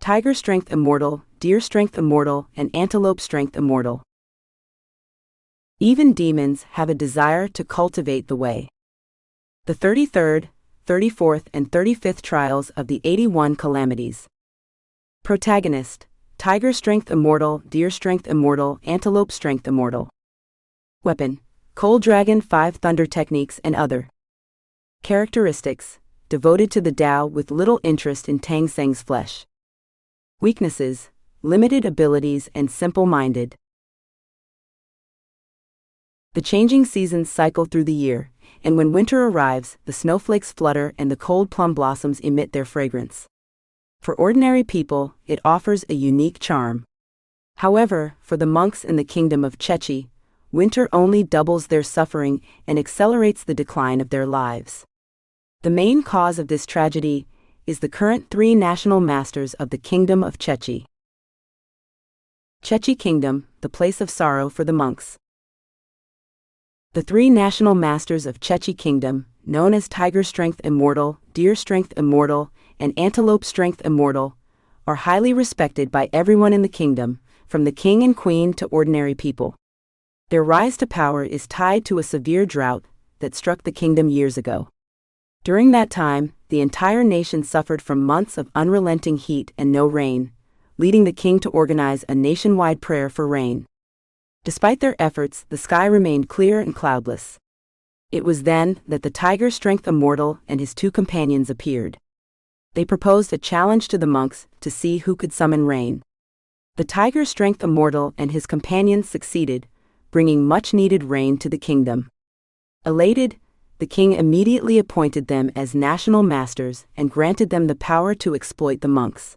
tiger strength immortal, deer strength immortal, and antelope strength immortal. Even demons have a desire to cultivate the way. The 33rd, 34th, and 35th trials of the 81 Calamities. Protagonist: tiger strength immortal, deer strength immortal, antelope strength immortal. Weapon: cold dragon, 5 thunder techniques and other. Characteristics: devoted to the Tao with little interest in Tang Seng's flesh. Weaknesses: limited abilities and simple-minded. The changing seasons cycle through the year, and when winter arrives, the snowflakes flutter and the cold plum blossoms emit their fragrance. For ordinary people, it offers a unique charm. However, for the monks in the kingdom of Chechi, winter only doubles their suffering and accelerates the decline of their lives. The main cause of this tragedy is the current 3 national masters of the kingdom of Chechi. Chechi Kingdom, the place of sorrow for the monks. The 3 national masters of Chechi Kingdom, known as Tiger Strength Immortal, Deer Strength Immortal, and Antelope Strength Immortal, are highly respected by everyone in the kingdom, from the king and queen to ordinary people. Their rise to power is tied to a severe drought that struck the kingdom years ago. During that time, the entire nation suffered from months of unrelenting heat and no rain, leading the king to organize a nationwide prayer for rain. Despite their efforts, the sky remained clear and cloudless. It was then that the Tiger Strength Immortal and his 2 companions appeared. They proposed a challenge to the monks to see who could summon rain. The Tiger Strength Immortal and his companions succeeded, bringing much-needed rain to the kingdom. Elated, the king immediately appointed them as national masters and granted them the power to exploit the monks.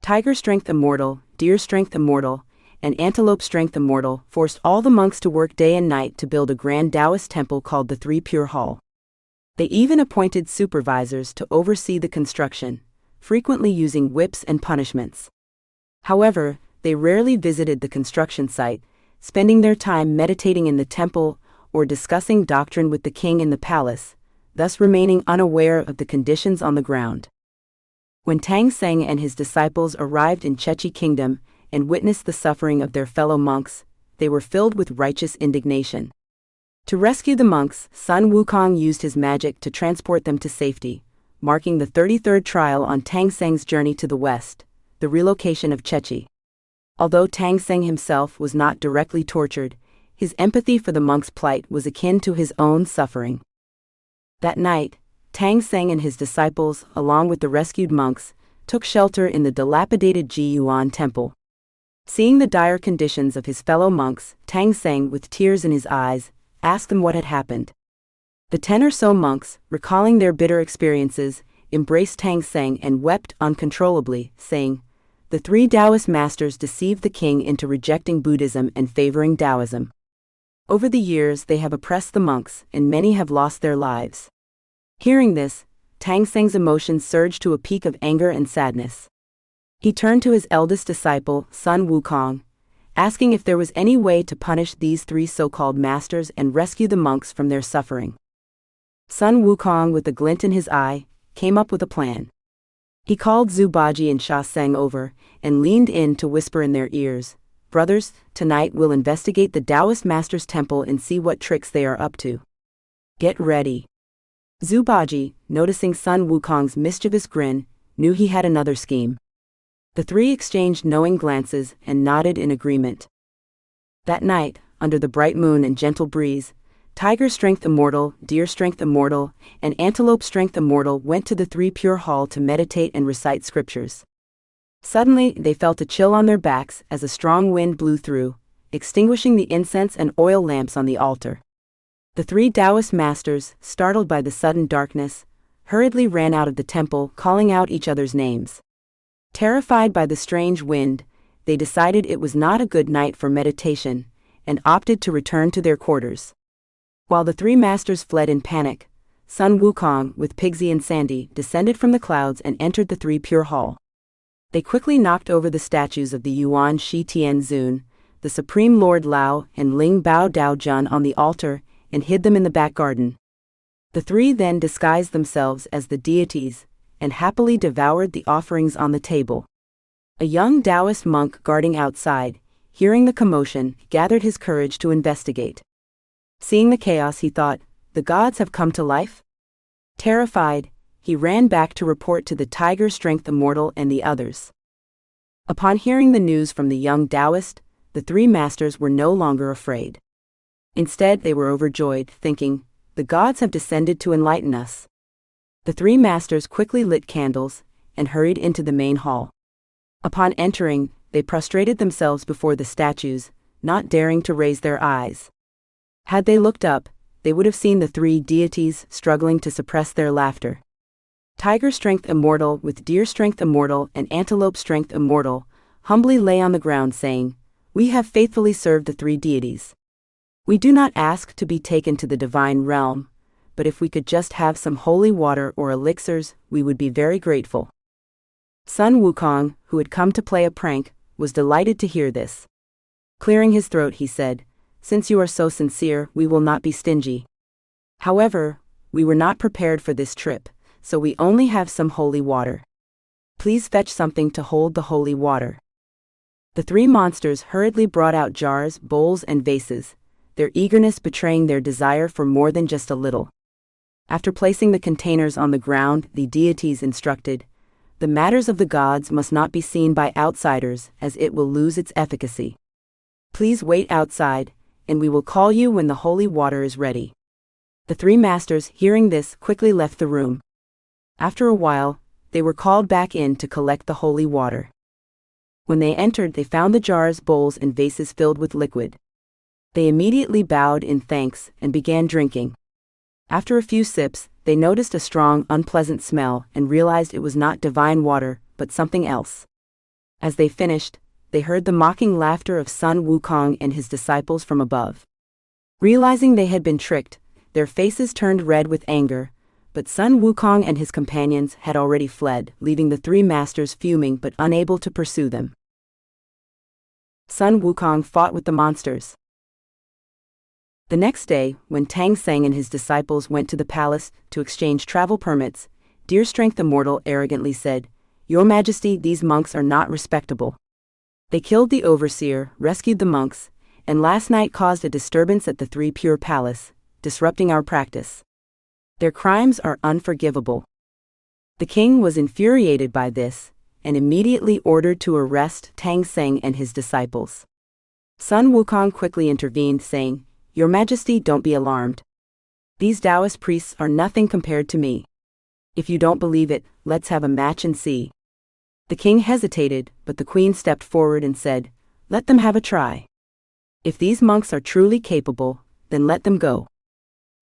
Tiger Strength Immortal, Deer Strength Immortal, and Antelope Strength Immortal forced all the monks to work day and night to build a grand Taoist temple called the 3 Pure Hall. They even appointed supervisors to oversee the construction, frequently using whips and punishments. However, they rarely visited the construction site, spending their time meditating in the temple or discussing doctrine with the king in the palace, thus remaining unaware of the conditions on the ground. When Tang Seng and his disciples arrived in Chechi Kingdom and witnessed the suffering of their fellow monks, they were filled with righteous indignation. To rescue the monks, Sun Wukong used his magic to transport them to safety, marking the 33rd trial on Tang Seng's journey to the west, the relocation of Chechi. Although Tang Seng himself was not directly tortured, his empathy for the monks' plight was akin to his own suffering. That night, Tang Seng and his disciples, along with the rescued monks, took shelter in the dilapidated Ji Yuan temple. Seeing the dire conditions of his fellow monks, Tang Seng, with tears in his eyes, asked them what had happened. The 10 or so monks, recalling their bitter experiences, embraced Tang Seng and wept uncontrollably, saying, "The 3 Taoist masters deceived the king into rejecting Buddhism and favoring Taoism. Over the years they have oppressed the monks, and many have lost their lives." Hearing this, Tang Seng's emotions surged to a peak of anger and sadness. He turned to his eldest disciple, Sun Wukong, asking if there was any way to punish these 3 so-called masters and rescue the monks from their suffering. Sun Wukong, with a glint in his eye, came up with a plan. He called Zhu Baji and Xuanzang over, and leaned in to whisper in their ears, "Brothers, tonight we'll investigate the Taoist Master's temple and see what tricks they are up to. Get ready." Zhu Baji, noticing Sun Wukong's mischievous grin, knew he had another scheme. The 3 exchanged knowing glances and nodded in agreement. That night, under the bright moon and gentle breeze, Tiger Strength Immortal, Deer Strength Immortal, and Antelope Strength Immortal went to the 3 Pure Hall to meditate and recite scriptures. Suddenly, they felt a chill on their backs as a strong wind blew through, extinguishing the incense and oil lamps on the altar. The 3 Taoist masters, startled by the sudden darkness, hurriedly ran out of the temple, calling out each other's names. Terrified by the strange wind, they decided it was not a good night for meditation, and opted to return to their quarters. While the 3 masters fled in panic, Sun Wukong, with Pigsy and Sandy, descended from the clouds and entered the 3 Pure Hall. They quickly knocked over the statues of the Yuan Shi Tian Zun, the Supreme Lord Lao, and Ling Bao Dao Jun on the altar, and hid them in the back garden. The 3 then disguised themselves as the deities, and happily devoured the offerings on the table. A young Taoist monk guarding outside, hearing the commotion, gathered his courage to investigate. Seeing the chaos, he thought, "The gods have come to life?" Terrified, he ran back to report to the tiger strength immortal and the others. Upon hearing the news from the young Taoist, the three masters were no longer afraid. Instead, they were overjoyed, thinking, "The gods have descended to enlighten us." The three masters quickly lit candles and hurried into the main hall. Upon entering, they prostrated themselves before the statues, not daring to raise their eyes. Had they looked up, they would have seen the three deities struggling to suppress their laughter. Tiger strength immortal with deer strength immortal and antelope strength immortal humbly lay on the ground saying, "We have faithfully served the three deities. We do not ask to be taken to the divine realm, but if we could just have some holy water or elixirs, we would be very grateful." Sun Wukong, who had come to play a prank, was delighted to hear this. Clearing his throat, he said, "Since you are so sincere, we will not be stingy. However, we were not prepared for this trip, so we only have some holy water. Please fetch something to hold the holy water." The three monsters hurriedly brought out jars, bowls, and vases, their eagerness betraying their desire for more than just a little. After placing the containers on the ground, the deities instructed, "The matters of the gods must not be seen by outsiders, as it will lose its efficacy. Please wait outside, and we will call you when the holy water is ready." The three masters, hearing this, quickly left the room. After a while, they were called back in to collect the holy water. When they entered, they found the jars, bowls, and vases filled with liquid. They immediately bowed in thanks and began drinking. After a few sips, they noticed a strong, unpleasant smell and realized it was not divine water, but something else. As they finished, they heard the mocking laughter of Sun Wukong and his disciples from above. Realizing they had been tricked, their faces turned red with anger, but Sun Wukong and his companions had already fled, leaving the three masters fuming but unable to pursue them. Sun Wukong fought with the monsters. The next day, when Tang Seng and his disciples went to the palace to exchange travel permits, Deer Strength Immortal arrogantly said, "Your Majesty, these monks are not respectable. They killed the overseer, rescued the monks, and last night caused a disturbance at the Three Pure Palace, disrupting our practice. Their crimes are unforgivable." The king was infuriated by this, and immediately ordered to arrest Tang Seng and his disciples. Sun Wukong quickly intervened, saying, "Your Majesty, don't be alarmed. These Taoist priests are nothing compared to me. If you don't believe it, let's have a match and see." The king hesitated, but the queen stepped forward and said, "Let them have a try. If these monks are truly capable, then let them go."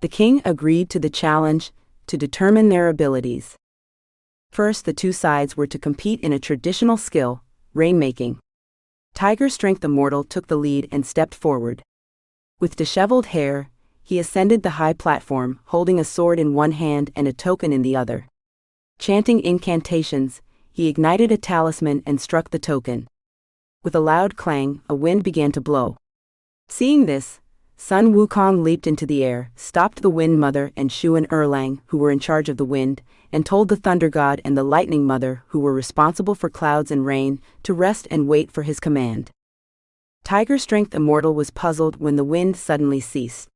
The king agreed to the challenge to determine their abilities. First, the two sides were to compete in a traditional skill, rainmaking. Tiger Strength Immortal took the lead and stepped forward. With disheveled hair, he ascended the high platform, holding a sword in one hand and a token in the other. Chanting incantations, he ignited a talisman and struck the token. With a loud clang, a wind began to blow. Seeing this, Sun Wukong leaped into the air, stopped the Wind Mother and Shu and Erlang, who were in charge of the wind, and told the Thunder God and the Lightning Mother, who were responsible for clouds and rain, to rest and wait for his command. Tiger Strength Immortal was puzzled when the wind suddenly ceased.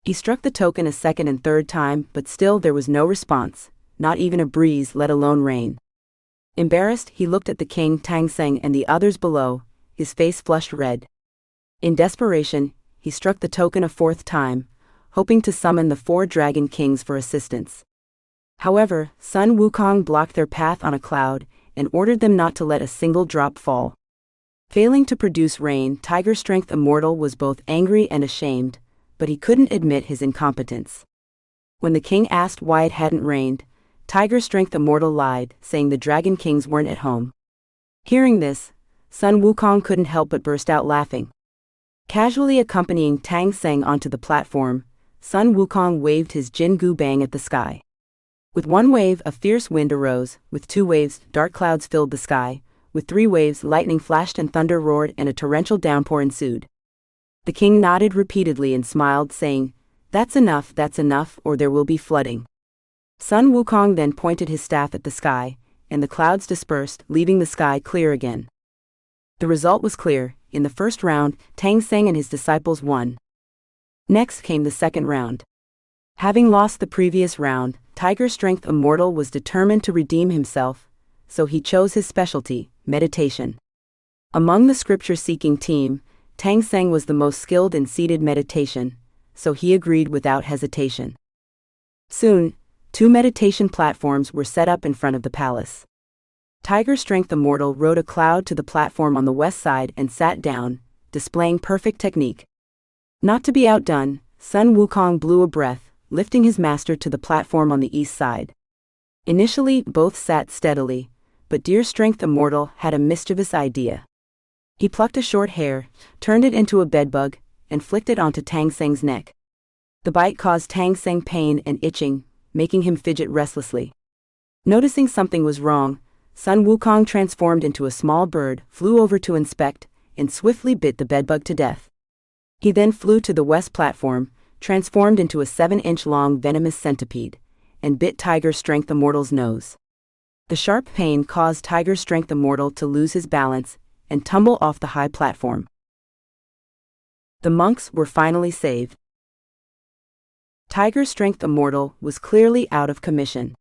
He struck the token a second and third time, but still there was no response, not even a breeze, let alone rain. Embarrassed, he looked at the king, Tang Seng, and the others below, his face flushed red. In desperation, he struck the token a fourth time, hoping to summon the four dragon kings for assistance. However, Sun Wukong blocked their path on a cloud and ordered them not to let a single drop fall. Failing to produce rain, Tiger Strength Immortal was both angry and ashamed, but he couldn't admit his incompetence. When the king asked why it hadn't rained, Tiger Strength Immortal lied, saying the Dragon Kings weren't at home. Hearing this, Sun Wukong couldn't help but burst out laughing. Casually accompanying Tang Seng onto the platform, Sun Wukong waved his Jin-Gu Bang at the sky. With one wave, a fierce wind arose, with two waves, dark clouds filled the sky, with three waves, lightning flashed and thunder roared and a torrential downpour ensued. The king nodded repeatedly and smiled, saying, that's enough, or there will be flooding." Sun Wukong then pointed his staff at the sky, and the clouds dispersed, leaving the sky clear again. The result was clear. In the first round, Xuanzang and his disciples won. Next came the second round. Having lost the previous round, Tiger Strength Immortal was determined to redeem himself, so he chose his specialty, meditation. Among the scripture-seeking team, Xuanzang was the most skilled in seated meditation, so he agreed without hesitation. Soon, 2 meditation platforms were set up in front of the palace. Tiger Strength Immortal rode a cloud to the platform on the west side and sat down, displaying perfect technique. Not to be outdone, Sun Wukong blew a breath, lifting his master to the platform on the east side. Initially, both sat steadily, but Deer Strength Immortal had a mischievous idea. He plucked a short hair, turned it into a bedbug, and flicked it onto Xuanzang's neck. The bite caused Xuanzang pain and itching, making him fidget restlessly. Noticing something was wrong, Sun Wukong transformed into a small bird, flew over to inspect, and swiftly bit the bedbug to death. He then flew to the west platform, transformed into a 7-inch-long venomous centipede, and bit Tiger Strength Immortal's nose. The sharp pain caused Tiger Strength Immortal to lose his balance and tumble off the high platform. The monks were finally saved. Tiger Strength Immortal was clearly out of commission.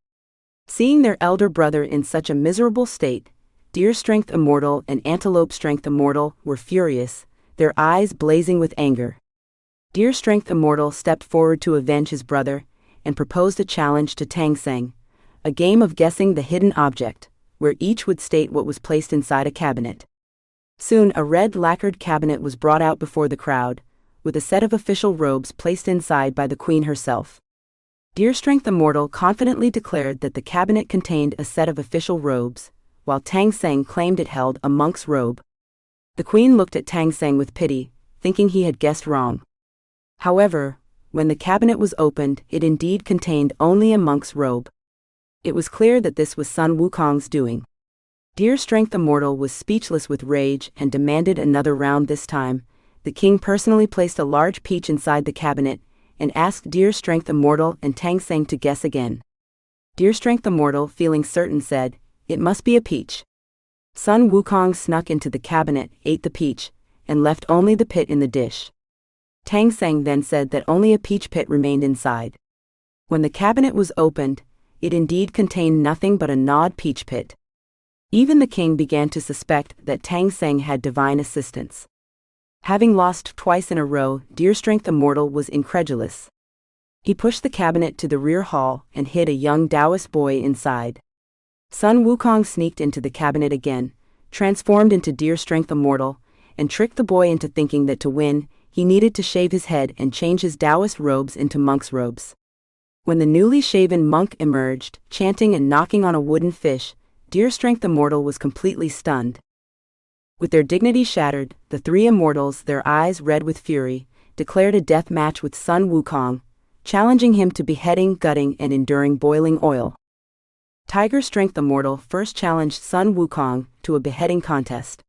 Seeing their elder brother in such a miserable state, Deer Strength Immortal and Antelope Strength Immortal were furious, their eyes blazing with anger. Deer Strength Immortal stepped forward to avenge his brother, and proposed a challenge to Xuanzang, a game of guessing the hidden object, where each would state what was placed inside a cabinet. Soon a red lacquered cabinet was brought out before the crowd, with a set of official robes placed inside by the queen herself. Deer Strength Immortal confidently declared that the cabinet contained a set of official robes, while Xuanzang claimed it held a monk's robe. The queen looked at Xuanzang with pity, thinking he had guessed wrong. However, when the cabinet was opened, it indeed contained only a monk's robe. It was clear that this was Sun Wukong's doing. Deer Strength Immortal was speechless with rage and demanded another round. This time, the king personally placed a large peach inside the cabinet and asked Deer Strength Immortal and Xuanzang to guess again. Deer Strength Immortal, feeling certain, said, "It must be a peach." Sun Wukong snuck into the cabinet, ate the peach, and left only the pit in the dish. Xuanzang then said that only a peach pit remained inside. When the cabinet was opened, it indeed contained nothing but a gnawed peach pit. Even the king began to suspect that Xuanzang had divine assistance. Having lost twice in a row, Deer Strength Immortal was incredulous. He pushed the cabinet to the rear hall and hid a young Taoist boy inside. Sun Wukong sneaked into the cabinet again, transformed into Deer Strength Immortal, and tricked the boy into thinking that to win, he needed to shave his head and change his Taoist robes into monk's robes. When the newly shaven monk emerged, chanting and knocking on a wooden fish, Deer Strength Immortal was completely stunned. With their dignity shattered, the 3 immortals, their eyes red with fury, declared a death match with Sun Wukong, challenging him to beheading, gutting, and enduring boiling oil. Tiger Strength Immortal first challenged Sun Wukong to a beheading contest.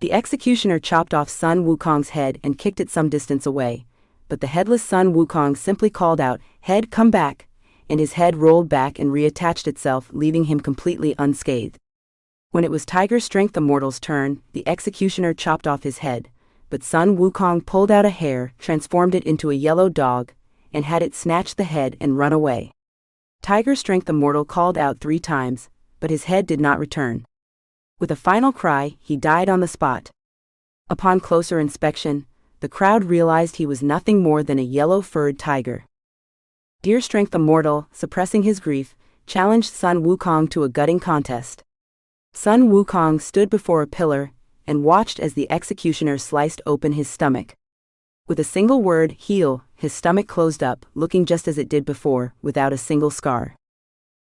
The executioner chopped off Sun Wukong's head and kicked it some distance away, but the headless Sun Wukong simply called out, "Head, come back," and his head rolled back and reattached itself, leaving him completely unscathed. When it was Tiger Strength Immortal's turn, the executioner chopped off his head, but Sun Wukong pulled out a hair, transformed it into a yellow dog, and had it snatch the head and run away. Tiger Strength Immortal called out 3 times, but his head did not return. With a final cry, he died on the spot. Upon closer inspection, the crowd realized he was nothing more than a yellow-furred tiger. Deer Strength Immortal, suppressing his grief, challenged Sun Wukong to a gutting contest. Sun Wukong stood before a pillar and watched as the executioner sliced open his stomach. With a single word, "heal," his stomach closed up, looking just as it did before, without a single scar.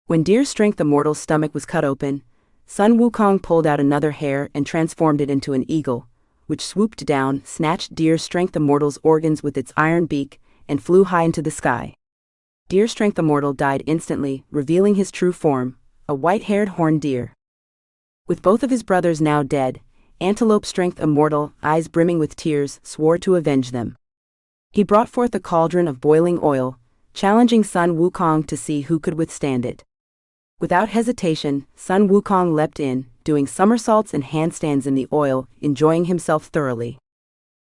When Deer Strength Immortal's stomach was cut open, Sun Wukong pulled out another hair and transformed it into an eagle, which swooped down, snatched Deer Strength Immortal's organs with its iron beak, and flew high into the sky. Deer Strength Immortal died instantly, revealing his true form, a white-haired horned deer. With both of his brothers now dead, Antelope Strength Immortal, eyes brimming with tears, swore to avenge them. He brought forth a cauldron of boiling oil, challenging Sun Wukong to see who could withstand it. Without hesitation, Sun Wukong leapt in, doing somersaults and handstands in the oil, enjoying himself thoroughly.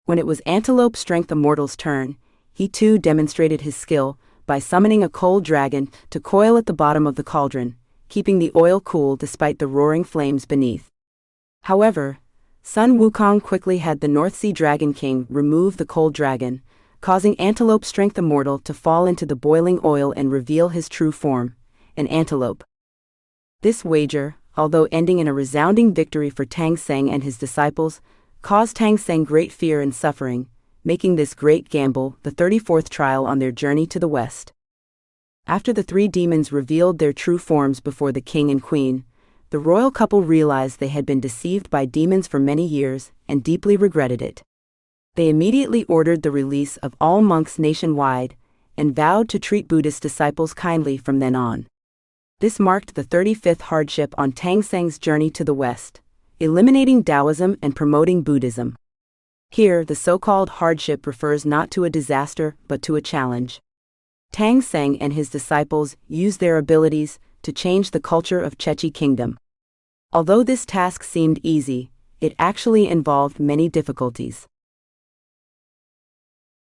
When it was Antelope Strength Immortal's turn, he too demonstrated his skill by summoning a cold dragon to coil at the bottom of the cauldron, keeping the oil cool despite the roaring flames beneath. However, Sun Wukong quickly had the North Sea Dragon King remove the cold dragon, causing Antelope Strength Immortal to fall into the boiling oil and reveal his true form, an antelope. This wager, although ending in a resounding victory for Tang Seng and his disciples, caused Tang Seng great fear and suffering, making this great gamble the 34th trial on their journey to the west. After the three demons revealed their true forms before the king and queen, the royal couple realized they had been deceived by demons for many years and deeply regretted it. They immediately ordered the release of all monks nationwide and vowed to treat Buddhist disciples kindly from then on. This marked the 35th hardship on Tang Seng's journey to the west, eliminating Taoism and promoting Buddhism. Here, the so-called hardship refers not to a disaster but to a challenge. Tang Seng and his disciples used their abilities to change the culture of Chechi Kingdom. Although this task seemed easy, it actually involved many difficulties.